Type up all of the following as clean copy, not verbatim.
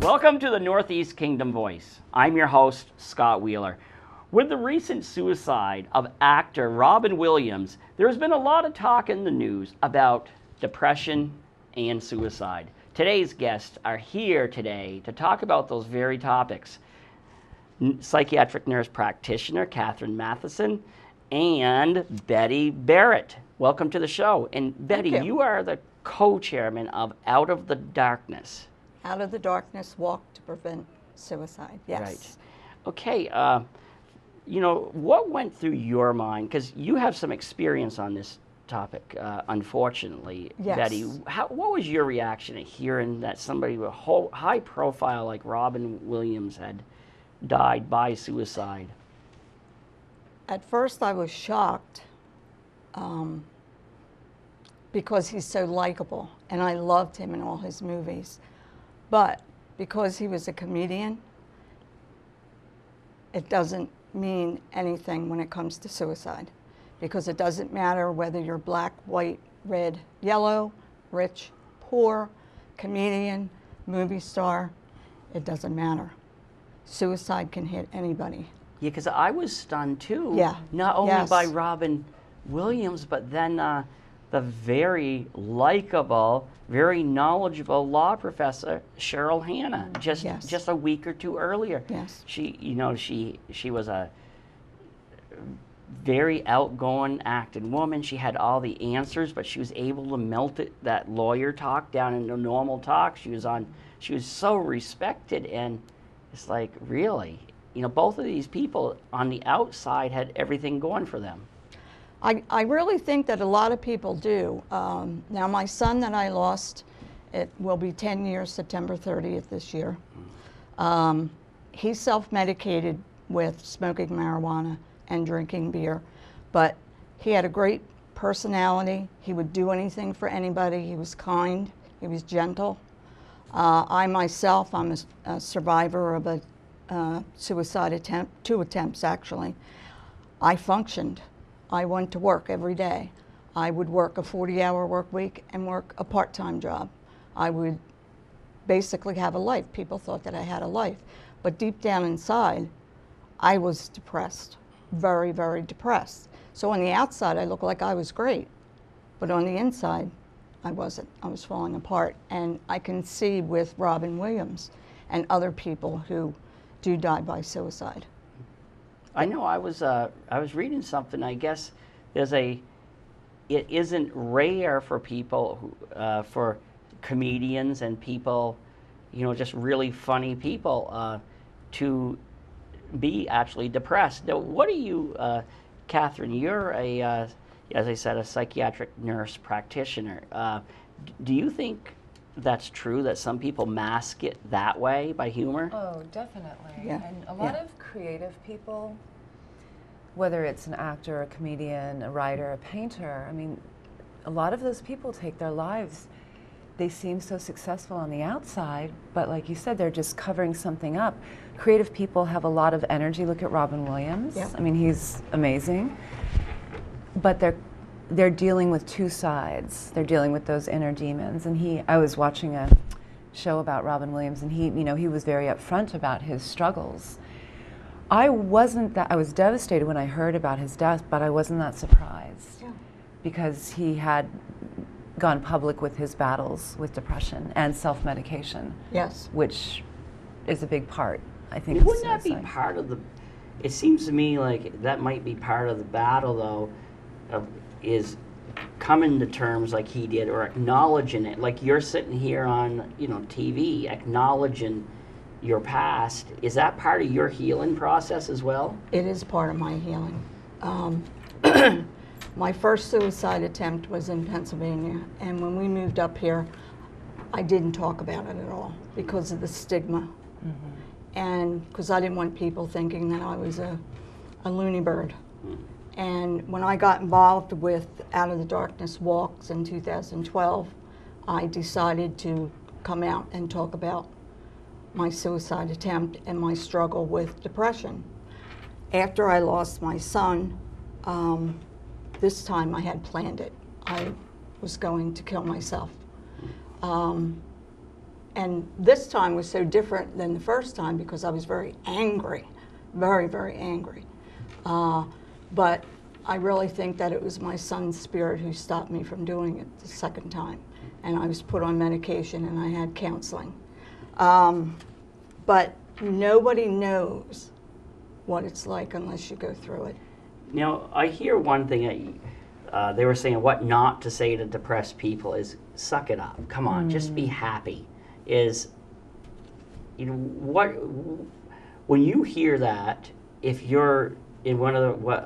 Welcome to the Northeast Kingdom Voice. I'm your host, Scott Wheeler. With the recent suicide of actor Robin Williams, there's been a lot of talk in the news about depression and suicide. Today's guests are here today to talk about those very topics. Psychiatric nurse practitioner Catherine Matheson and Betty Barrett. Welcome to the show. And Betty, you are the co-chairman of Out of the Darkness. Out of the Darkness, Walk to Prevent Suicide, yes. Right. Okay, what went through your mind? Because you have some experience on this topic, unfortunately, Yes. Betty. What was your reaction to hearing that somebody with a high profile like Robin Williams had died by suicide? At first I was shocked because he's so likable, and I loved him in all his movies. But because he was a comedian, it doesn't mean anything when it comes to suicide, because it doesn't matter whether you're black, white, red, yellow, rich, poor, comedian, movie star, it doesn't matter. Suicide can hit anybody. Yeah, because I was stunned too. Yeah. Not only Yes. by Robin Williams, but then the very likable, very knowledgeable law professor Cheryl Hanna, just a week or two earlier. Yes. She was a very outgoing acting woman. She had all the answers, but she was able to melt that lawyer talk down into normal talk. She was so respected, and it's like, really, both of these people on the outside had everything going for them. I really think that a lot of people do. Now, my son that I lost, it will be 10 years, September 30th this year. He self-medicated with smoking marijuana and drinking beer, but he had a great personality. He would do anything for anybody. He was kind. He was gentle. I myself, I'm a survivor of a suicide attempt, 2 attempts actually. I functioned. I went to work every day. I would work a 40-hour work week and work a part-time job. I would basically have a life. People thought that I had a life. But deep down inside, I was depressed, very, very depressed. So on the outside, I looked like I was great. But on the inside, I wasn't. I was falling apart. And I can see with Robin Williams and other people who do die by suicide. I know. I was reading something. I guess it isn't rare for people for comedians and people, just really funny people, to be actually depressed. Now, what are you, Catherine? You're as I said, a psychiatric nurse practitioner. Do you think that's true, that some people mask it that way by humor? Oh, definitely. Yeah. And a lot of creative people, whether it's an actor, a comedian, a writer, a painter, I mean, a lot of those people take their lives. They seem so successful on the outside, but like you said, they're just covering something up. Creative people have a lot of energy. Look at Robin Williams. Yeah. I mean, he's amazing. But they're dealing with 2 sides. They're dealing with those inner demons. And I was watching a show about Robin Williams, and he was very upfront about his struggles. I was devastated when I heard about his death, but I wasn't that surprised. Yeah. Because he had gone public with his battles with depression and self-medication. Yes. Which is a big part, I think. Wouldn't that be part of it seems to me like that might be part of the battle, though, is coming to terms like he did, or acknowledging it. Like you're sitting here on, TV, acknowledging your past. Is that part of your healing process as well? It is part of my healing. My first suicide attempt was in Pennsylvania, and when we moved up here, I didn't talk about it at all because of the stigma. Mm-hmm. And because I didn't want people thinking that I was a loony bird. Mm. And when I got involved with Out of the Darkness walks in 2012, I decided to come out and talk about my suicide attempt and my struggle with depression. After I lost my son, this time I had planned it. I was going to kill myself. And and this time was so different than the first time because I was very angry, very, very angry. But I really think that it was my son's spirit who stopped me from doing it the second time. And I was put on medication and I had counseling. But nobody knows what it's like unless you go through it. Now, I hear one thing that they were saying what not to say to depressed people is suck it up. Come on, just be happy. Is, you know, what, when you hear that, if you're in one of the, what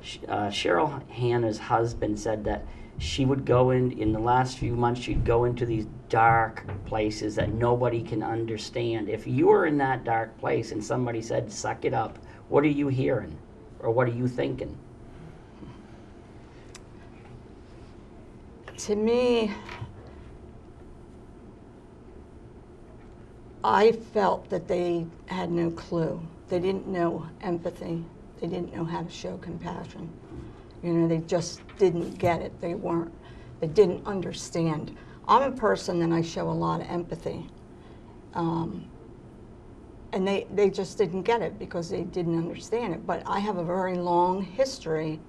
Cheryl Hannah's husband said that she would go in the last few months, she'd go into these dark places that nobody can understand. If you were in that dark place and somebody said, suck it up, what are you hearing? Or what are you thinking? To me, I felt that they had no clue. They didn't know empathy. They didn't know how to show compassion. You know, they just didn't get it. They didn't understand. I'm a person that I show a lot of empathy. And they just didn't get it because they didn't understand it. But I have a very long history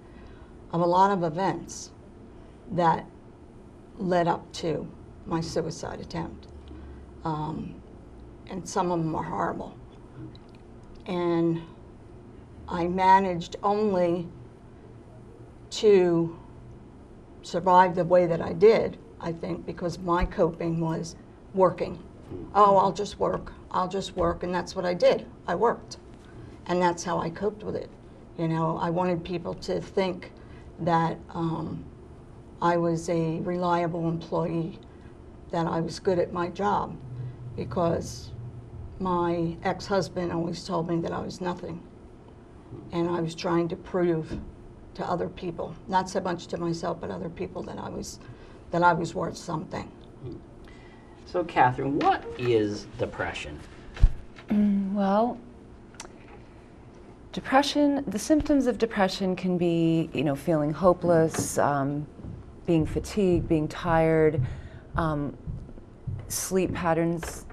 of a lot of events that led up to my suicide attempt. And some of them are horrible. And I managed only to survive the way that I did, I think, because my coping was working. Oh, I'll just work, and that's what I did. I worked, and that's how I coped with it. You know, I wanted people to think that I was a reliable employee, that I was good at my job, because my ex-husband always told me that I was nothing, and I was trying to prove to other people, not so much to myself, but other people, that I was worth something. So, Catherine, what is depression? Well, depression, the symptoms of depression can be, you know, feeling hopeless, being fatigued, being tired, sleep patterns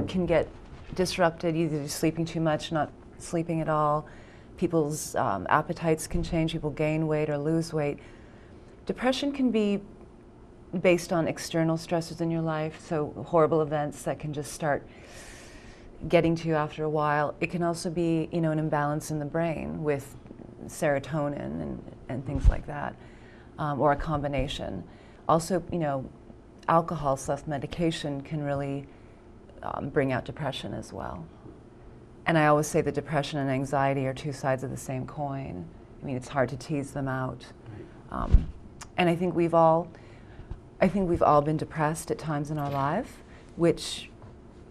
can get disrupted, either sleeping too much, not sleeping at all. People's appetites can change, people gain weight or lose weight. Depression can be based on external stresses in your life, so horrible events that can just start getting to you after a while. It can also be, you know, an imbalance in the brain with serotonin and things like that, or a combination. Also, you know, alcohol, self-medication can really bring out depression as well. And I always say that depression and anxiety are two sides of the same coin. I mean, it's hard to tease them out. And I think we've all been depressed at times in our life, which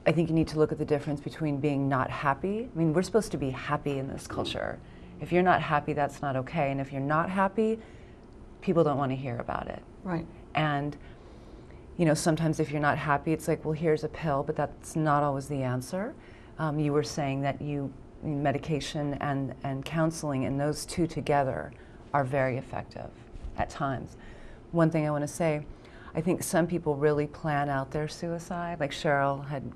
I think you need to look at the difference between being not happy. I mean, we're supposed to be happy in this culture. If you're not happy, that's not okay. And if you're not happy, people don't want to hear about it. Right. And, you know, sometimes if you're not happy, it's like, well, here's a pill, but that's not always the answer. You were saying that medication and counseling, and those two together are very effective at times. One thing I want to say, I think some people really plan out their suicide, like Cheryl had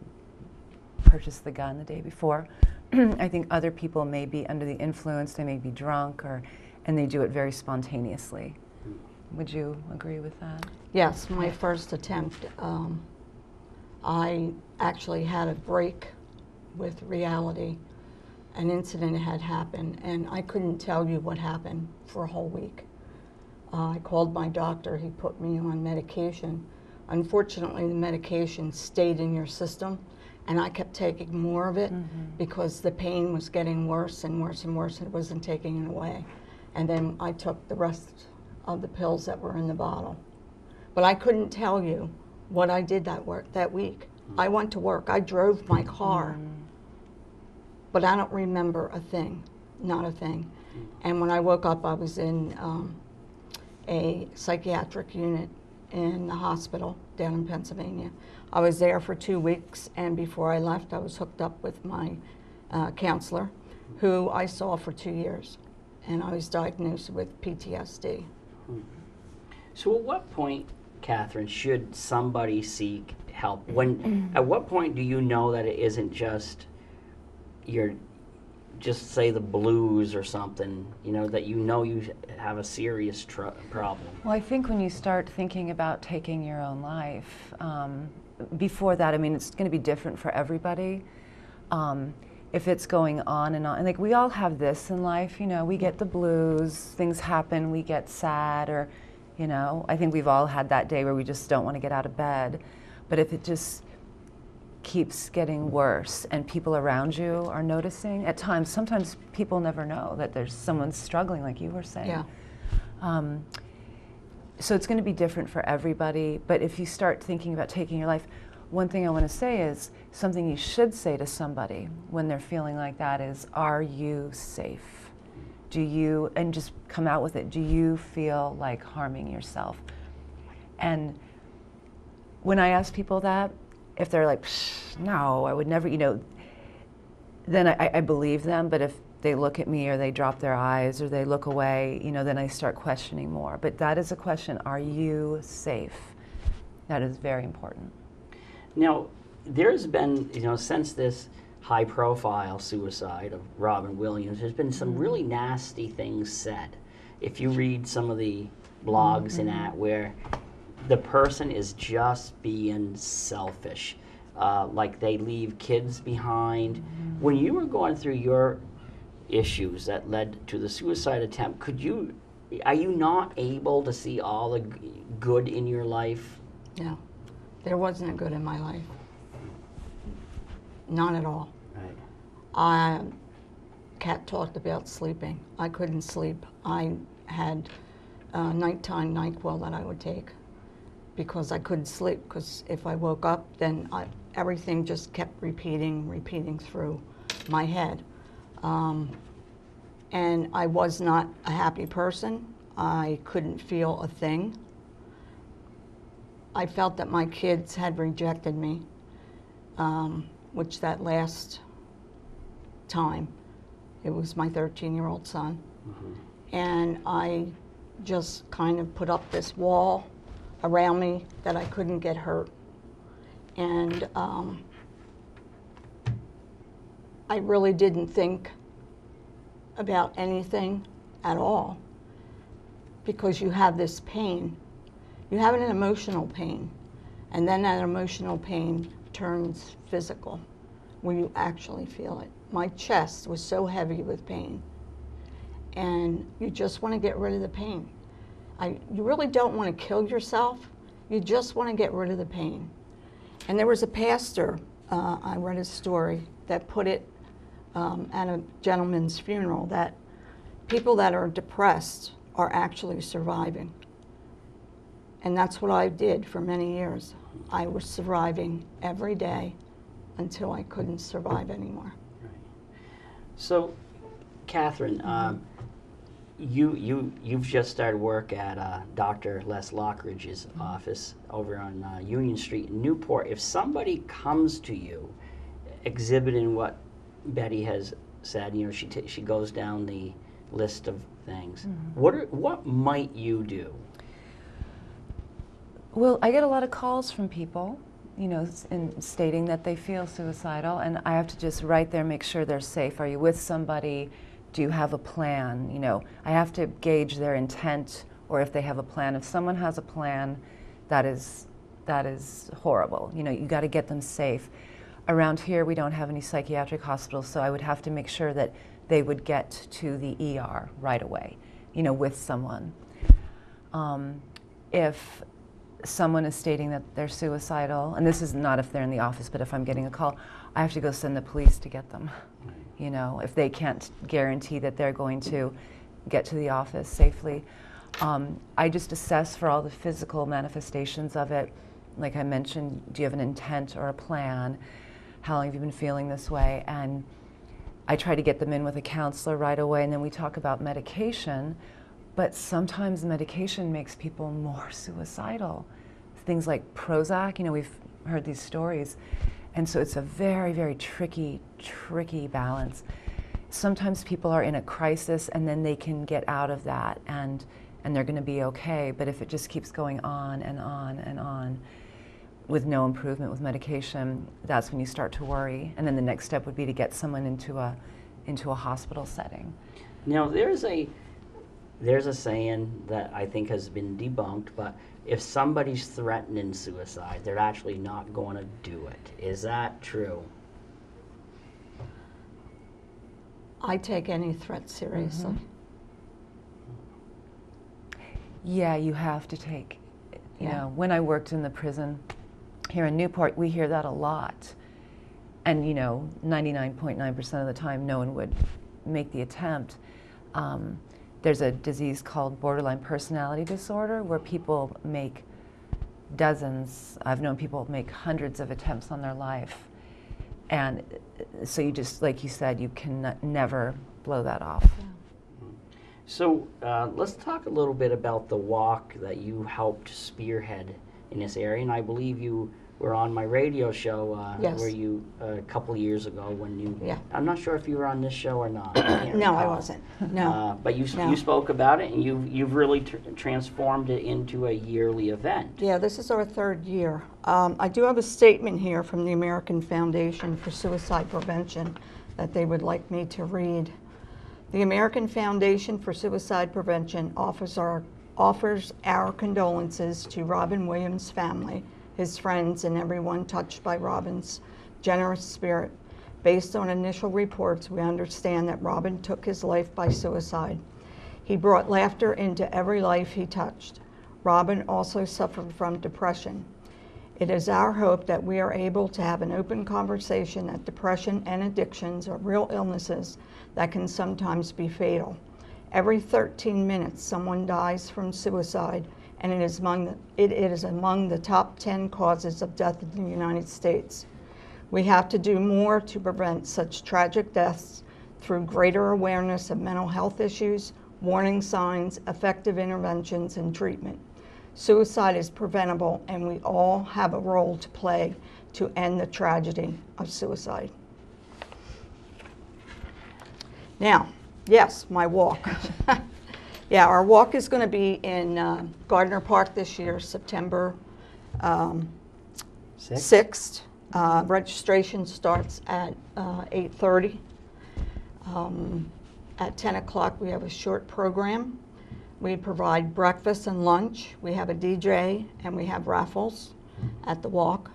purchased the gun the day before. I think other people may be under the influence, they may be drunk, and they do it very spontaneously. Would you agree with that? Yes, my first attempt, I actually had a break with reality. An incident had happened, and I couldn't tell you what happened for a whole week. I called my doctor, he put me on medication. Unfortunately, the medication stayed in your system, and I kept taking more of it because the pain was getting worse and worse and worse, and it wasn't taking it away. And then I took the rest of the pills that were in the bottle. But I couldn't tell you what I did that week. I went to work, I drove my car, but I don't remember a thing, not a thing. And when I woke up, I was in a psychiatric unit in the hospital down in Pennsylvania. I was there for 2 weeks, and before I left, I was hooked up with my counselor, who I saw for 2 years, and I was diagnosed with PTSD. So at what point, Catherine, should somebody seek help? At what point do you know that it isn't just just say the blues or something, that you have a serious problem? Well, I think when you start thinking about taking your own life, before that, I mean, it's going to be different for everybody. If it's going on, and like we all have this in life, we get the blues, things happen, we get sad, or, I think we've all had that day where we just don't want to get out of bed. But if it just keeps getting worse and people around you are noticing, at times, sometimes people never know that there's someone struggling, like you were saying. Yeah. So it's going to be different for everybody, but if you start thinking about taking your life, one thing I want to say is something you should say to somebody when they're feeling like that is, are you safe? And just come out with it, do you feel like harming yourself? And when I ask people that, if they're like, no, I would never, then I believe them, but if they look at me or they drop their eyes or they look away, then I start questioning more. But that is a question, are you safe? That is very important. Now, there's been, since this high-profile suicide of Robin Williams, there's been some really nasty things said. If you read some of the blogs and that, where the person is just being selfish, like they leave kids behind. When you were going through your issues that led to the suicide attempt, are you not able to see all the good in your life? No, there wasn't a good in my life. None at all. Right. Kat talked about sleeping. I couldn't sleep. I had nighttime NyQuil that I would take because I couldn't sleep, because if I woke up, then everything just kept repeating through my head. And I was not a happy person. I couldn't feel a thing. I felt that my kids had rejected me, which that last time, it was my 13-year-old son. And I just kind of put up this wall around me that I couldn't get hurt. And I really didn't think about anything at all, because you have this pain. You have an emotional pain, and then that emotional pain turns physical when you actually feel it. My chest was so heavy with pain, and you just want to get rid of the pain. You really don't want to kill yourself. You just want to get rid of the pain. And there was a pastor, I read a story, that put it at a gentleman's funeral, that people that are depressed are actually surviving. And that's what I did for many years. I was surviving every day until I couldn't survive anymore. Right. So, Catherine, you've just started work at Dr. Les Lockridge's office over on Union Street in Newport. If somebody comes to you exhibiting what Betty has said, she goes down the list of things, what might you do? Well, I get a lot of calls from people, stating that they feel suicidal, and I have to just right there make sure they're safe. Are you with somebody? Do you have a plan? I have to gauge their intent, or if they have a plan. If someone has a plan, that is horrible. You got to get them safe. Around here, we don't have any psychiatric hospitals, so I would have to make sure that they would get to the ER right away, with someone. If someone is stating that they're suicidal, and this is not if they're in the office, but if I'm getting a call, I have to go send the police to get them. If they can't guarantee that they're going to get to the office safely. I just assess for all the physical manifestations of it. Like I mentioned, do you have an intent or a plan? How long have you been feeling this way? And I try to get them in with a counselor right away, and then we talk about medication. But sometimes medication makes people more suicidal. Things like Prozac, we've heard these stories. And so it's a very, very tricky balance. Sometimes people are in a crisis and then they can get out of that and they're going to be okay. But if it just keeps going on and on and on, with no improvement with medication, that's when you start to worry. And then the next step would be to get someone into a hospital setting. Now, there's a saying that I think has been debunked, but if somebody's threatening suicide, they're actually not going to do it. Is that true? I take any threat seriously. Yeah, you have to take, you know, when I worked in the prison here in Newport, we hear that a lot. And, you know, 99.9% of the time, no one would make the attempt. There's a disease called borderline personality disorder where people make dozens, I've known people make hundreds of attempts on their life. And so you just, like you said, you can never blow that off. Yeah. So let's talk a little bit about the walk that you helped spearhead in this area. And I believe you were on my radio show Yes. where you, a couple of years ago when you, Yeah. I'm not sure if you were on this show or not. No, I wasn't. No. But you spoke about it, and you've really transformed it into a yearly event. Yeah, this is our third year. I do have a statement here from the American Foundation for Suicide Prevention that they would like me to read. The American Foundation for Suicide Prevention offers our condolences to Robin Williams' family, his friends, and everyone touched by Robin's generous spirit. Based on initial reports, we understand that Robin took his life by suicide. He brought laughter into every life he touched. Robin also suffered from depression. It is our hope that we are able to have an open conversation that depression and addictions are real illnesses that can sometimes be fatal. Every 13 minutes, someone dies from suicide, and it is among the top 10 causes of death in the United States. We have to do more to prevent such tragic deaths through greater awareness of mental health issues, warning signs, effective interventions, and treatment. Suicide is preventable, and we all have a role to play to end the tragedy of suicide. Now, yes, my walk. Yeah, our walk is going to be in Gardner Park this year, September 6th. Registration starts at 8:30. At 10 o'clock, we have a short program. We provide breakfast and lunch. We have a DJ, and we have raffles at the walk.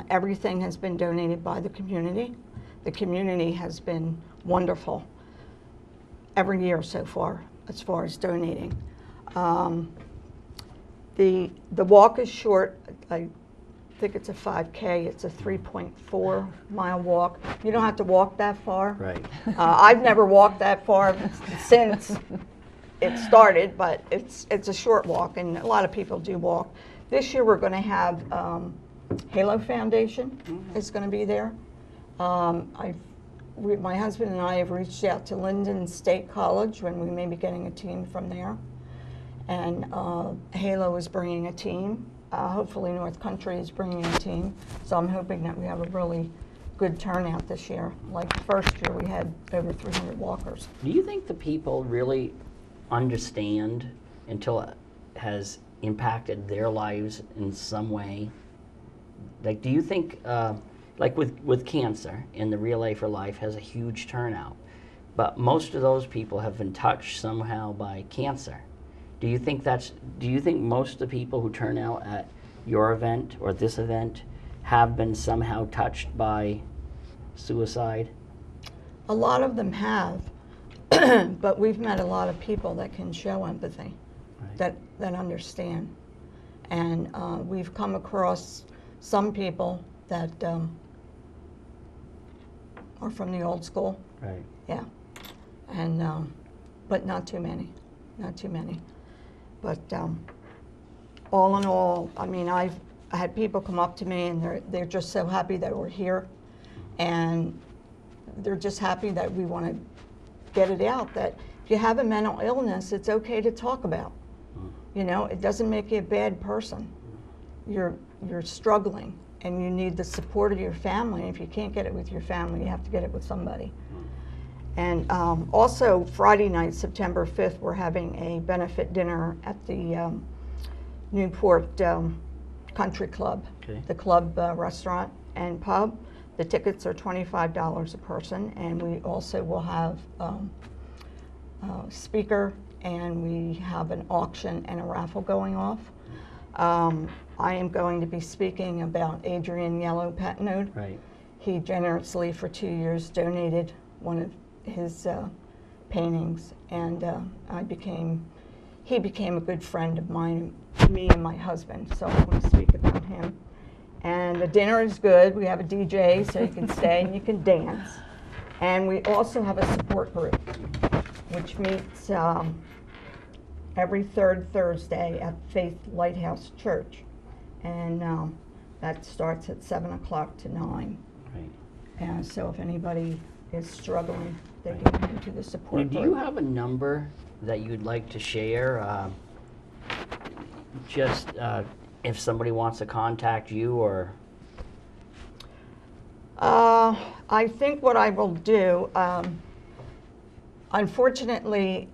Everything has been donated by the community. The community has been wonderful every year so far as donating. The walk is short. I think it's a 5K. It's a 3.4 mile walk. You don't have to walk that far. Right. I've never walked that far since it started, but it's a short walk, and a lot of people do walk. This year we're going to have Halo Foundation is going to be there. My husband and I have reached out to Linden State College when we may be getting a team from there, and Halo is bringing a team. Hopefully North Country is bringing a team, so I'm hoping that we have a really good turnout this year. Like the first year we had over 300 walkers. Do you think the people really understand until it has impacted their lives in some way? Like, do you think, like with cancer, and the Relay for Life has a huge turnout, but most of those people have been touched somehow by cancer. Do you think most of the people who turn out at your event or this event have been somehow touched by suicide? A lot of them have, but we've met a lot of people that can show empathy, Right. that understand. And we've come across some people that are from the old school. Right. Yeah. And, but not too many. But all in all, I mean, I had people come up to me and they're just so happy that we're here, and they're just happy that we want to get it out, that if you have a mental illness, it's okay to talk about. You know, it doesn't make you a bad person. You're struggling, and you need the support of your family. If you can't get it with your family, you have to get it with somebody. And also Friday night, September 5th, we're having a benefit dinner at the Newport Country Club. Okay. the club restaurant and pub. The tickets are $25 a person, and we also will have a speaker, and we have an auction and a raffle going off. I am going to be speaking about Adrian Yellow Patnode. Right. He generously for 2 years donated one of his paintings, and he became a good friend of mine, me and my husband, so I'm going to speak about him. And the dinner is good. We have a DJ, so you can stay and you can dance. And we also have a support group, which meets every third Thursday at Faith Lighthouse Church. And that starts at 7 o'clock to 9. Right. And so if anybody is struggling, they can come to the support Now, group. do you have a number that you'd like to share? Just if somebody wants to contact you, or I think what I will do, unfortunately,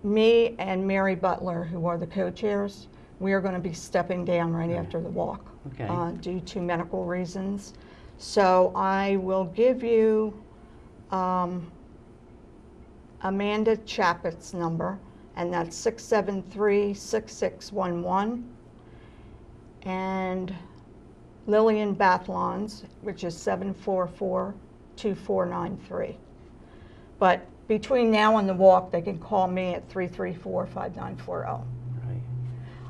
me and Mary Butler, who are the co-chairs, we are going to be stepping down right after the walk, Okay. Due to medical reasons. So I will give you Amanda Chappett's number, and that's 673-6611, and Lillian Bathlon's, which is 744-2493. But between now and the walk, they can call me at 334-5940.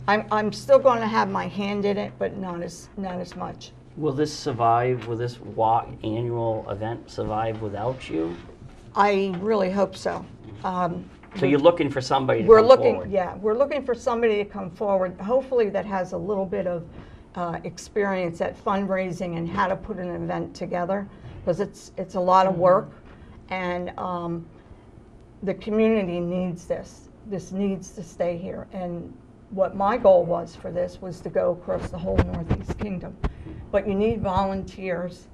right. I'm still going to have my hand in it, but not as much. Will this survive? Will this walk annual event survive without you? I really hope so. So you're looking for somebody to We're come looking, forward. yeah, we're looking for somebody to come forward, hopefully that has a little bit of experience at fundraising and how to put an event together, because it's a lot of work, and the community needs this. This needs to stay here. And what my goal was for this was to go across the whole Northeast Kingdom. But you need volunteers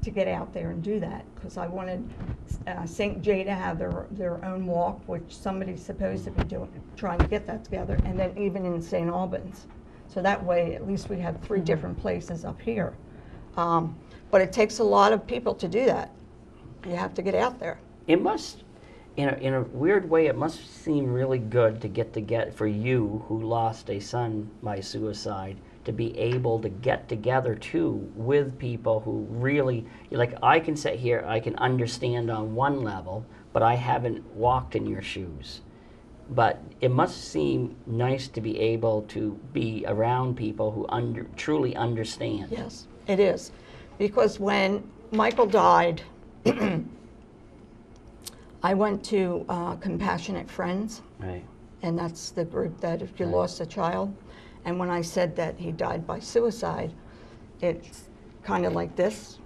to get out there and do that, because I wanted St. J to have their own walk, which somebody's supposed to be trying to get that together, and then even in St. Albans. So that way, at least we have 3 different places up here. But it takes a lot of people to do that. You have to get out there. It must, in a weird way, it must seem really good to get for you, who lost a son by suicide, to be able to get together too with people who really, like, I can sit here, I can understand on one level, but I haven't walked in your shoes. But it must seem nice to be able to be around people who truly understand. Yes, it is. Because when Michael died, I went to Compassionate Friends, Right. and that's the group that if you lost a child. And when I said that he died by suicide, it's kind of like this,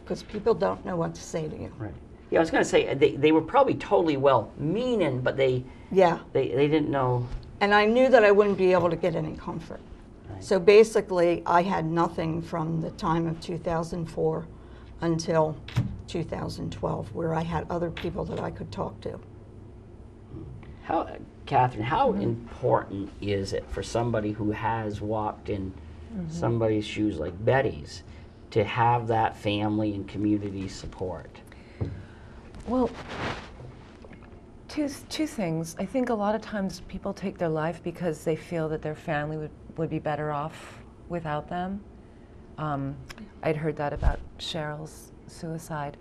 because people don't know what to say to you. Right. Yeah, I was going to say, they were probably totally well-meaning, but they didn't know. And I knew that I wouldn't be able to get any comfort. Right. So basically, I had nothing from the time of 2004 until 2012, where I had other people that I could talk to. Catherine, how important is it for somebody who has walked in somebody's shoes like Betty's to have that family and community support? Well, two things. I think a lot of times people take their life because they feel that their family would be better off without them. I'd heard that about Cheryl's suicide.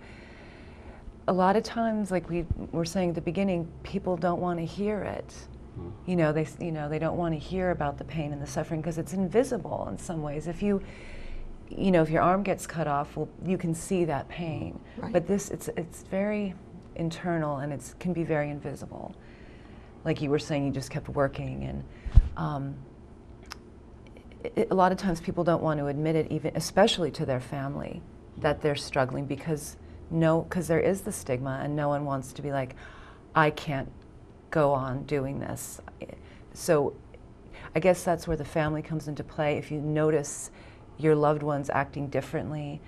A lot of times, like we were saying at the beginning, people don't want to hear it. They don't want to hear about the pain and the suffering because it's invisible in some ways. If if your arm gets cut off, well, you can see that pain. Right. But it's very internal, and it can be very invisible. Like you were saying, you just kept working, and a lot of times people don't want to admit it, even especially to their family, that they're struggling because there is the stigma, and no one wants to be like, I can't go on doing this. So I guess that's where the family comes into play. If you notice your loved ones acting differently,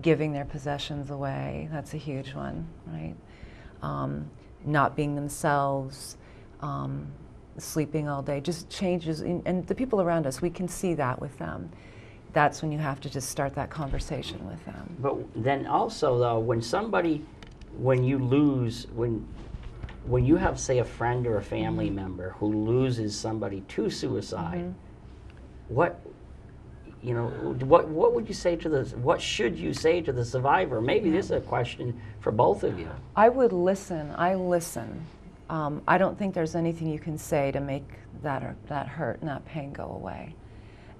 giving their possessions away, that's a huge one, right? Not being themselves, sleeping all day, just changes. And the people around us, we can see that with them. that's when you have to just start that conversation with them. But then also though, when you lose, when you have, say, a friend or a family member who loses somebody to suicide, what would you say to what should you say to the survivor? Maybe this is a question for both of you. I would listen. I listen. I don't think there's anything you can say to make that hurt and that pain go away.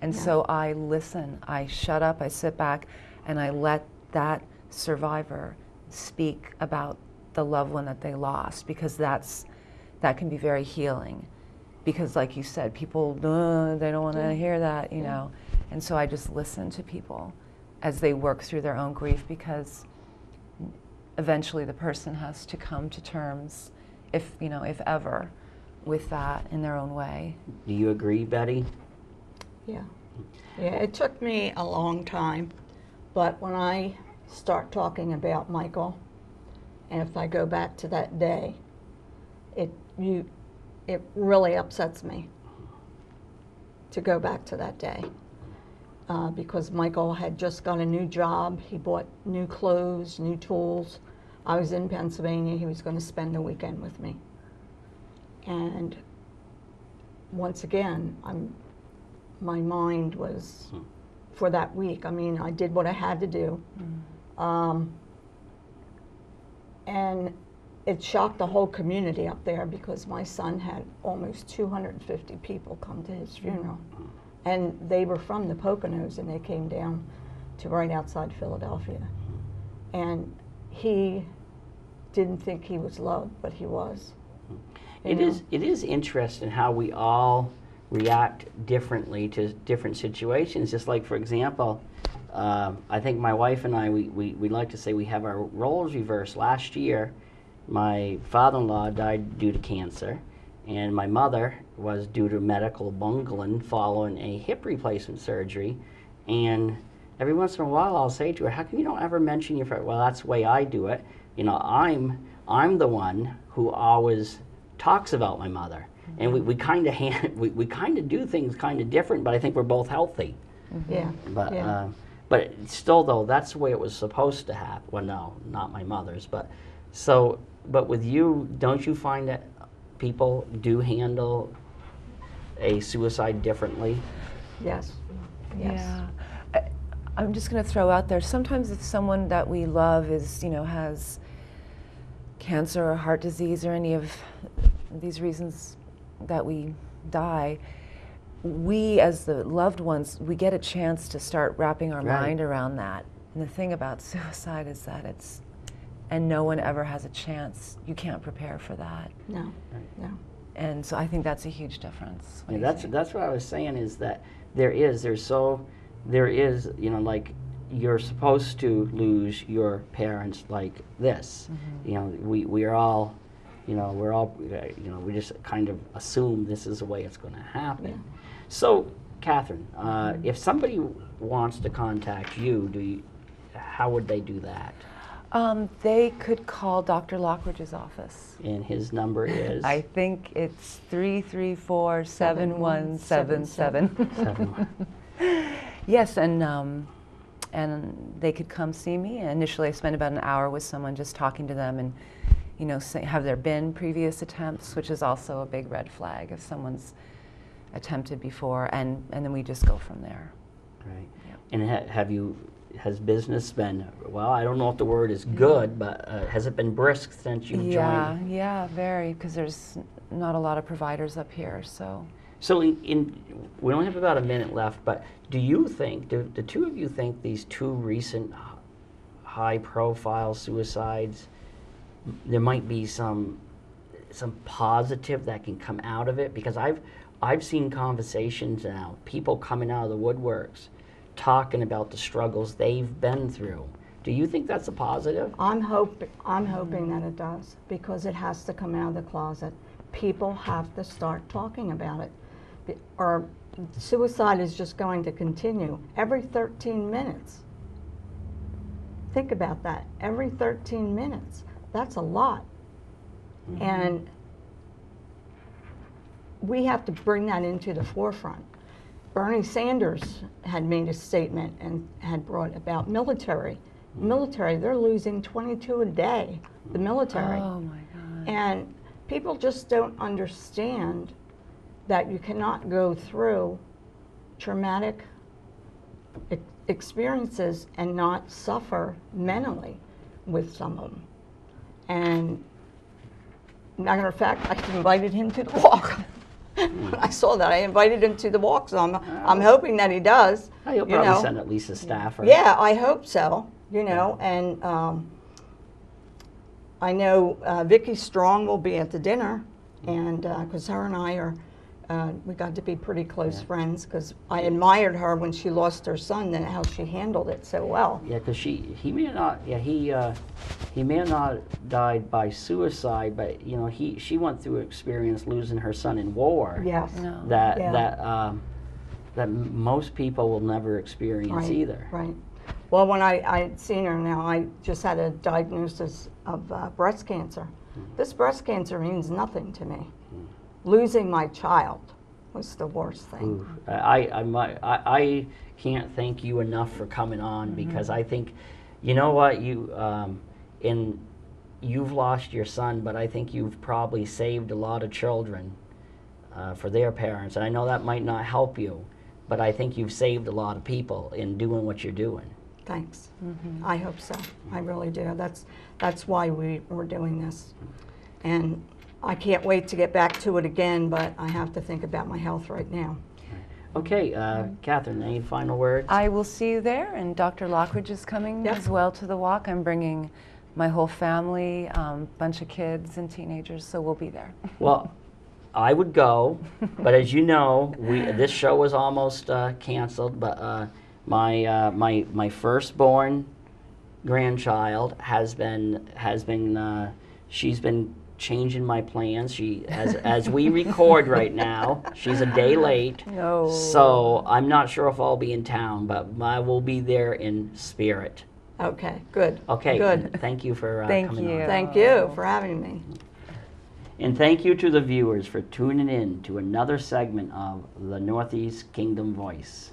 And so I listen. I shut up. I sit back, and I let that survivor speak about the loved one that they lost, because that can be very healing. Because, like you said, people they don't want to hear that, you know. And so I just listen to people as they work through their own grief, because eventually the person has to come to terms, if ever, with that in their own way. Do you agree, Betty? Yeah. Yeah, it took me a long time, but when I start talking about Michael, and if I go back to that day, it really upsets me to go back to that day. Because Michael had just got a new job. He bought new clothes, new tools. I was in Pennsylvania. He was going to spend the weekend with me. And once again, my mind was for that week. I mean, I did what I had to do. And it shocked the whole community up there, because my son had almost 250 people come to his funeral. And they were from the Poconos, and they came down to right outside Philadelphia. And he didn't think he was loved, but he was. It is interesting how we all react differently to different situations. Just like, for example, I think my wife and I, we like to say we have our roles reversed. Last year, my father-in-law died due to cancer, and my mother was due to medical bungling following a hip replacement surgery. And every once in a while I'll say to her, how come you don't ever mention your friend? Well, that's the way I do it. You know, I'm the one who always talks about my mother. And we kind of do things kind of different, but I think we're both healthy. Yeah. But still, though, that's the way it was supposed to happen. Well, no, not my mother's, but with you, don't you find that people do handle a suicide differently? Yes. Yes. Yeah. I'm just going to throw out there, sometimes if someone that we love has cancer or heart disease or any of these reasons that we die, we as the loved ones, we get a chance to start wrapping our mind around that. And the thing about suicide is that and no one ever has a chance. You can't prepare for that. No, no. And so I think that's a huge difference. Yeah, that's what I was saying, is that there is, like, you're supposed to lose your parents like this. You know, we're all, we just kind of assume this is the way it's going to happen. Yeah. So, Catherine, if somebody wants to contact you, how would they do that? They could call Dr. Lockridge's office. And his number is? I think it's 334-7177. Yes, and they could come see me. Initially, I spent about an hour with someone just talking to them, and have there been previous attempts, which is also a big red flag if someone's attempted before, and then we just go from there. Right. Yep. And has business been, well, I don't know if the word is good, but has it been brisk since you joined? Yeah, very, because there's not a lot of providers up here, so. So we only have about a minute left, but do the two of you think these two recent high-profile suicides, there might be some positive that can come out of it? Because I've seen conversations now, people coming out of the woodworks, talking about the struggles they've been through. Do you think that's a positive? I'm hoping that it does, because it has to come out of the closet. People have to start talking about it, or suicide is just going to continue every 13 minutes. Think about that. Every 13 minutes. That's a lot. And we have to bring that into the forefront. Bernie Sanders had made a statement and had brought about military. Military, they're losing 22 a day, the military. Oh my God. And people just don't understand that you cannot go through traumatic experiences and not suffer mentally with some of them. And matter of fact, I invited him to the walk. When I saw that, I invited him to the walk, so I'm hoping that he does. He'll probably send at least a staffer. Yeah, I hope so, you know, and I know Vicki Strong will be at the dinner, and because her and I are, we got to be pretty close friends, because I admired her when she lost her son and how she handled it so well. Yeah, because he may not. Yeah, he may not have died by suicide, but you know she went through an experience losing her son in war. Yes. No. That most people will never experience either. Right. Well, when I'd seen her now, I just had a diagnosis of breast cancer. This breast cancer means nothing to me. Losing my child was the worst thing. Ooh, I can't thank you enough for coming on, because I think, you know what, you've lost your son, but I think you've probably saved a lot of children for their parents. And I know that might not help you, but I think you've saved a lot of people in doing what you're doing. Thanks. I hope so. I really do. That's why we're doing this. And I can't wait to get back to it again, but I have to think about my health right now. Okay, Catherine, any final words? I will see you there, and Dr. Lockridge is coming as well to the walk. I'm bringing my whole family, bunch of kids and teenagers, so we'll be there. Well, I would go, but as you know, this show was almost canceled. But my firstborn grandchild has been she's been changing my plans. She as we record right now, she's a day late. No. So I'm not sure if I'll be in town, but I will be there in spirit. Okay, good. Okay, Good. thank you for Thank coming you. on. Thank you for having me. And thank you to the viewers for tuning in to another segment of the Northeast Kingdom Voice.